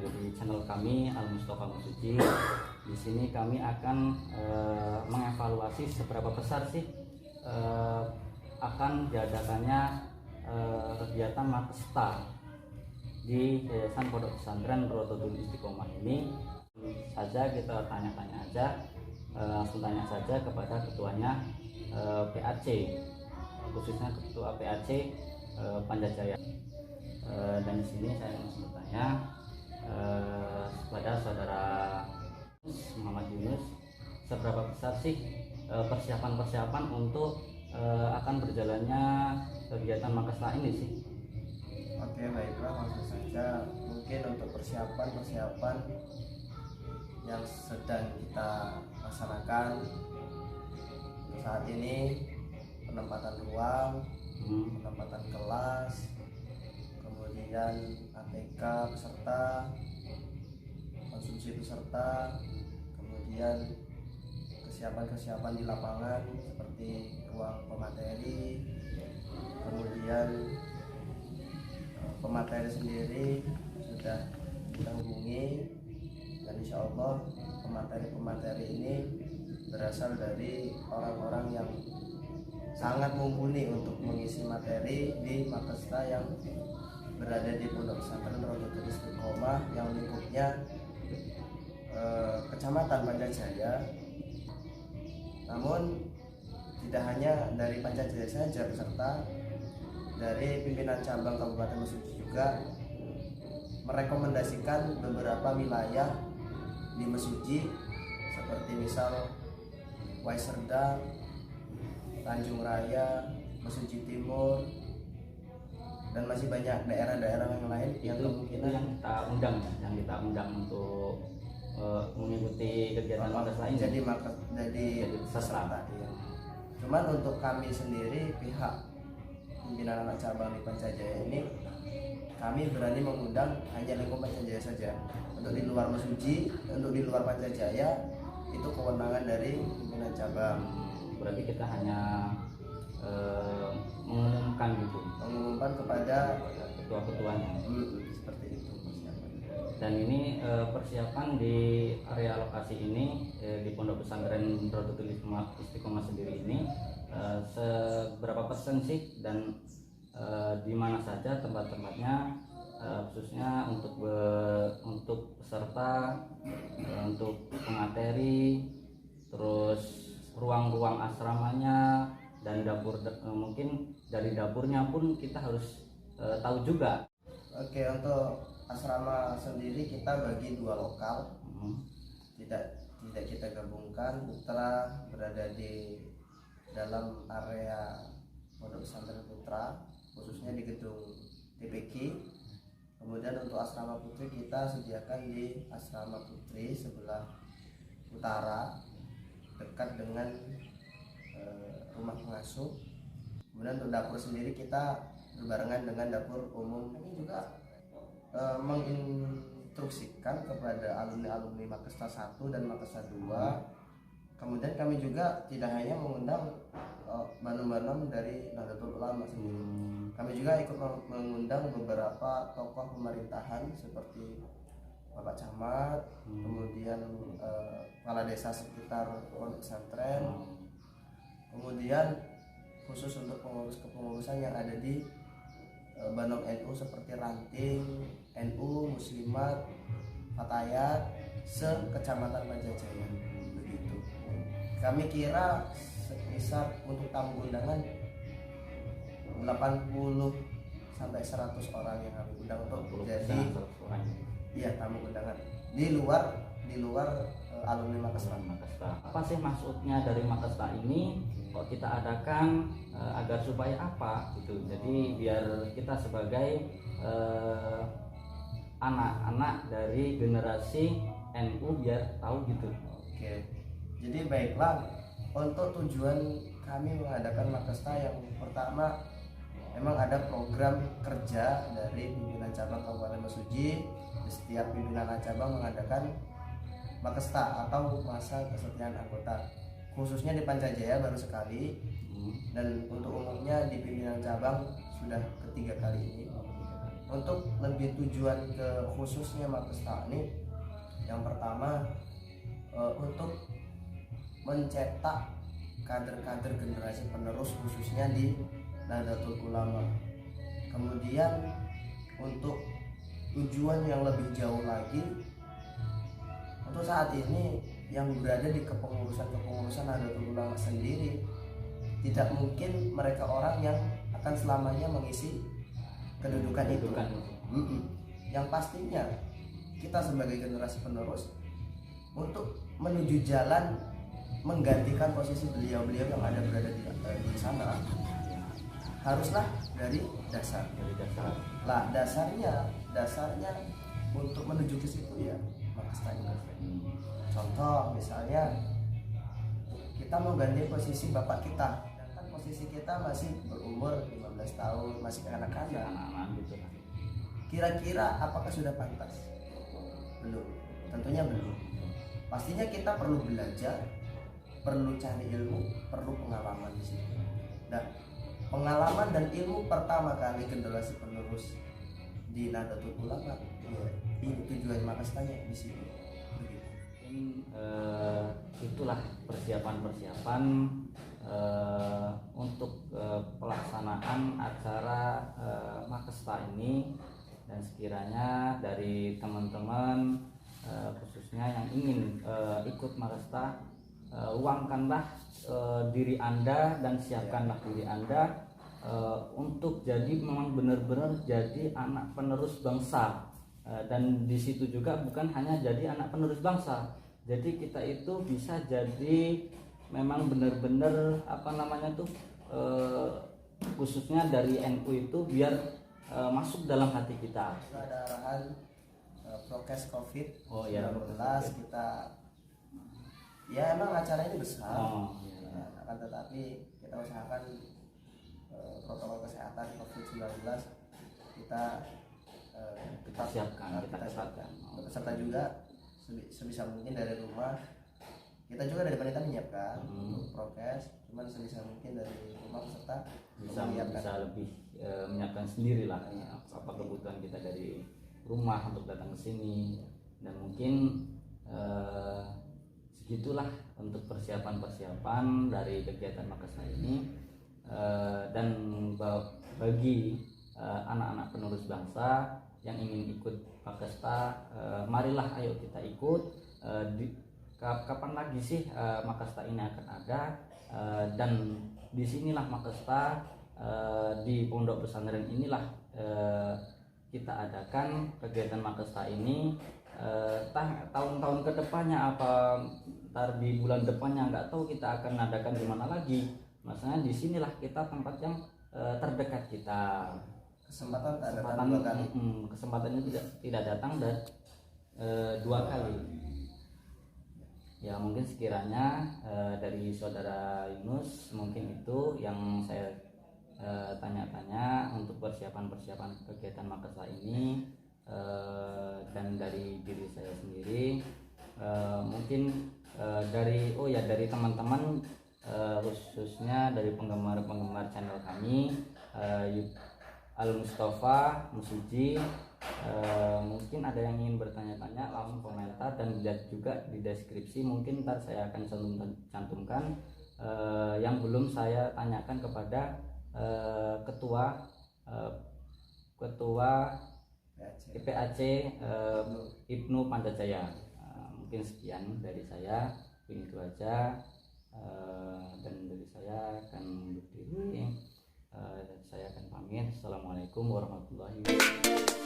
di channel kami Al Mustofa Mesuji. Di sini kami akan mengevaluasi seberapa besar sih akan diadakannya kegiatan Makesta di Yayasan Pondok Pesantren Rodotul Istiqomah ini. Saja kita tanya-tanya aja, langsung tanya saja kepada ketuanya PAC, khususnya ketua PAC Panjajaya. Dan di sini saya langsung bertanya kepada saudara Muhammad Yunus, seberapa besar sih persiapan-persiapan untuk akan berjalannya kegiatan Makesta ini sih? Oke, baiklah, langsung saja. Mungkin untuk persiapan yang sedang kita laksanakan saat ini, penempatan ruang, penempatan kelas, kemudian ATK peserta, konsumsi peserta, kemudian kesiapan di lapangan seperti ruang pemateri, kemudian pemateri sendiri sudah kita hubungi, dan insya Allah pemateri ini berasal dari orang-orang yang sangat mumpuni untuk mengisi materi di Makesta yang berada di Pondok Pesantren Rodotul Istiqomah yang lingkupnya Kecamatan Panjajaya. Namun tidak hanya dari Panjajaya saja peserta, dari pimpinan cabang Kabupaten Mesuji juga merekomendasikan beberapa wilayah di Mesuji seperti misal Waiserdang, Tanjung Raya, Mesuji Timur, dan masih banyak daerah-daerah yang lain yang kemungkinan yang kita undang untuk mengikuti kegiatan Makesta ini. Jadi peserta. Iya. Cuman untuk kami sendiri, pihak pimpinan anak cabang di Panjajaya ini, kami berani mengundang hanya lingkup Panjajaya saja. Untuk di luar Mesuji, untuk di luar Panjajaya itu kewenangan dari pimpinan cabang. Berarti kita hanya mengumumkan kepada ketua-ketuanya. Seperti itu persiapannya. Dan ini persiapan di area lokasi ini di Pondok Pesantren Rodotul Istiqomah sendiri ini seberapa persen sih, dan di mana saja tempat-tempatnya, khususnya untuk peserta, untuk pemateri, terus ruang-ruang asramanya, dan dapur, mungkin dari dapurnya pun kita harus tahu juga. Oke, untuk asrama sendiri kita bagi dua lokal, tidak kita gabungkan. Putra berada di dalam area Pondok Pesantren Putra, khususnya di gedung TPQ. Kemudian untuk asrama putri kita sediakan di asrama putri sebelah utara, dekat dengan rumah pengasuh. Kemudian untuk dapur sendiri kita berbarengan dengan dapur umum. Ini juga menginstruksikan kepada alumni Makesta 1 dan Makesta 2. Kemudian kami juga tidak hanya mengundang banom-banom dari Nahdlatul Ulama sendiri. Kami juga ikut mengundang beberapa tokoh pemerintahan seperti Bapak Camat, kemudian kepala desa sekitar Pondok Pesantren, kemudian khusus untuk pengurus-kepengurusan yang ada di Banom NU seperti Ranting, NU, Muslimat, Fatayat, se-Kecamatan Panjajaya. Begitu. Kami kira sekitar untuk tamu undangan 80 sampai 100 orang yang kami undang untuk jadi tamu undangan di luar alumni Makesta. Apa sih maksudnya dari Makesta ini kok kita adakan, agar supaya apa gitu? Jadi biar kita sebagai anak-anak dari generasi NU biar tahu gitu. Oke. Jadi baiklah, untuk tujuan kami mengadakan Makesta yang pertama, memang ada program kerja dari pimpinan cabang Kabupaten Mesuji. Di setiap pimpinan cabang mengadakan Makesta atau masa kesetiaan anggota, khususnya di Panjajaya baru sekali, dan untuk umumnya di pimpinan cabang sudah ketiga kali ini. untuk lebih tujuan ke khususnya Makesta ini, yang pertama untuk mencetak kader-kader generasi penerus khususnya di Nahdlatul Ulama. Kemudian untuk tujuan yang lebih jauh lagi, untuk saat ini yang berada di kepengurusan Nahdlatul Ulama sendiri, tidak mungkin mereka orang yang akan selamanya mengisi kedudukan itu. Yang pastinya kita sebagai generasi penerus untuk menuju jalan menggantikan posisi beliau-beliau yang ada berada di sana, haruslah dari dasar. Lah dasarnya untuk menuju ke situ ya Makesta. Contoh misalnya kita mau ganti posisi bapak kita, kan posisi kita masih berumur 15 tahun, masih anak-anak gitu. Kira-kira apakah sudah pantas? Belum, tentunya belum. Pastinya kita perlu belajar, perlu cari ilmu, perlu pengalaman di situ. Nah, pengalaman dan ilmu pertama kali generasi penerus di Nahdlatul Ulama, ini tujuan Makestanya di sini. Itulah persiapan-persiapan untuk pelaksanaan acara Makesta ini, dan sekiranya dari teman-teman khususnya yang ingin ikut Makesta, uangkanlah diri Anda dan siapkanlah diri Anda untuk jadi memang benar-benar jadi anak penerus bangsa. Dan di situ juga bukan hanya jadi anak penerus bangsa, jadi kita itu bisa jadi memang benar-benar khususnya dari NU itu biar masuk dalam hati kita. Ada arahan prokes COVID 19, kita ya emang acara ini besar, akan tetapi kita usahakan protokol kesehatan COVID-19 kita siapkan, kita peserta juga sebisa mungkin dari rumah. Kita juga dari panitia menyiapkan untuk prokes, cuman sebisa mungkin dari rumah peserta bisa lebih menyiapkan sendiri lah apa kebutuhan kita dari rumah untuk datang ke sini. Dan mungkin segitulah untuk persiapan dari kegiatan Makesta ini. Dan bagi anak-anak penerus bangsa yang ingin ikut Makesta, marilah ayo kita ikut. Kapan lagi sih Makesta ini akan ada, dan disinilah Makesta di Pondok Pesantren inilah kita adakan kegiatan Makesta ini. Tahun-tahun kedepannya apa ntar di bulan depannya nggak tahu kita akan adakan di mana lagi. Maksudnya di sinilah kita tempat yang terdekat kita. Kesempatannya tidak datang dan 2 kali. Ya mungkin sekiranya dari saudara Yunus mungkin itu yang saya tanya-tanya untuk persiapan kegiatan Makesta ini. Dan dari diri saya sendiri mungkin dari teman-teman khususnya dari penggemar channel kami Al Mustafa Musuji, mungkin ada yang ingin bertanya-tanya langsung komentar, dan lihat juga di deskripsi mungkin ntar saya akan cantumkan yang belum saya tanyakan kepada ketua IPAC Ibnu Pancajaya. Mungkin sekian dari saya, itu aja. Dan dari saya akan undur diri. Saya akan pamit. Assalamualaikum warahmatullahi wabarakatuh.